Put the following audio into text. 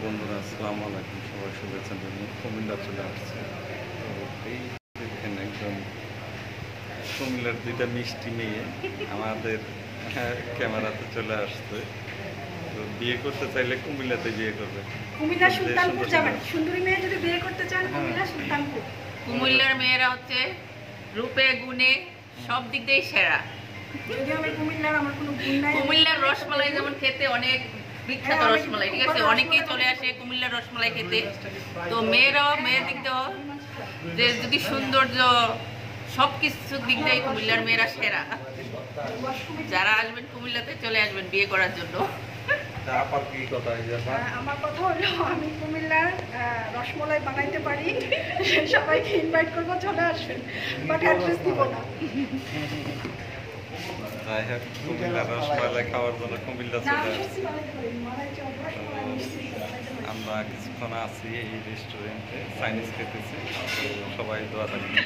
বন্ধুরা, আসসালামু আলাইকুম। সবাই শুভেচ্ছা জানিয়ে কুমিল্লা চলে আসছে। তো এই দেখেন একজন কুমিল্লার দুইটা মিষ্টি মেয়ে আমাদের ক্যামেরাতে চলে আসছে। তো বিয়ে করতে চাইলে কুমিল্লাতে বিয়ে করবে। কুমিল্লা সুলতানপুর যাবেন। সুন্দরী মেয়ে যদি বিয়ে করতে চান কুমিল্লা সুলতানপুর। কুমিল্লার মেয়েরা হচ্ছে রূপে গুণে সব দিক দিয়েই সেরা। যদি আমি কুমিল্লার আমার কোনো গুণ নাই। কুমিল্লার রসমালাই যেমন খেতে অনেক বিখ্যাত রসমালাই, ঠিক আছে, অনেকেই চলে আসে কুমিল্লার রসমালাই খেতে। তো মেয়েরাও মেয়ের দিক দিয়েও যে যদি সৌন্দর্য সব কিছু দিক দিয়ে কুমিল্লার মেয়েরা সেরা। যারা আসবেন কুমিল্লাতে চলে আসবেন বিয়ে করার জন্য। আমার কথা হলো আমি কুমিল্লার রসমালাই বানাইতে পারি, সবাইকে ইনভাইট করবো, চলে আসবেন, বাট অ্যাড্রেস দিব না। যাই হোক, কুমিল্লার রসমালাই খাওয়ার জন্য কুমিল্লা চলে আসছে। আমরা কিছুক্ষণ আছি এই রেস্টুরেন্টে, চাইনিজ খেতেছি। তো সবাই দোয়া থাকবে।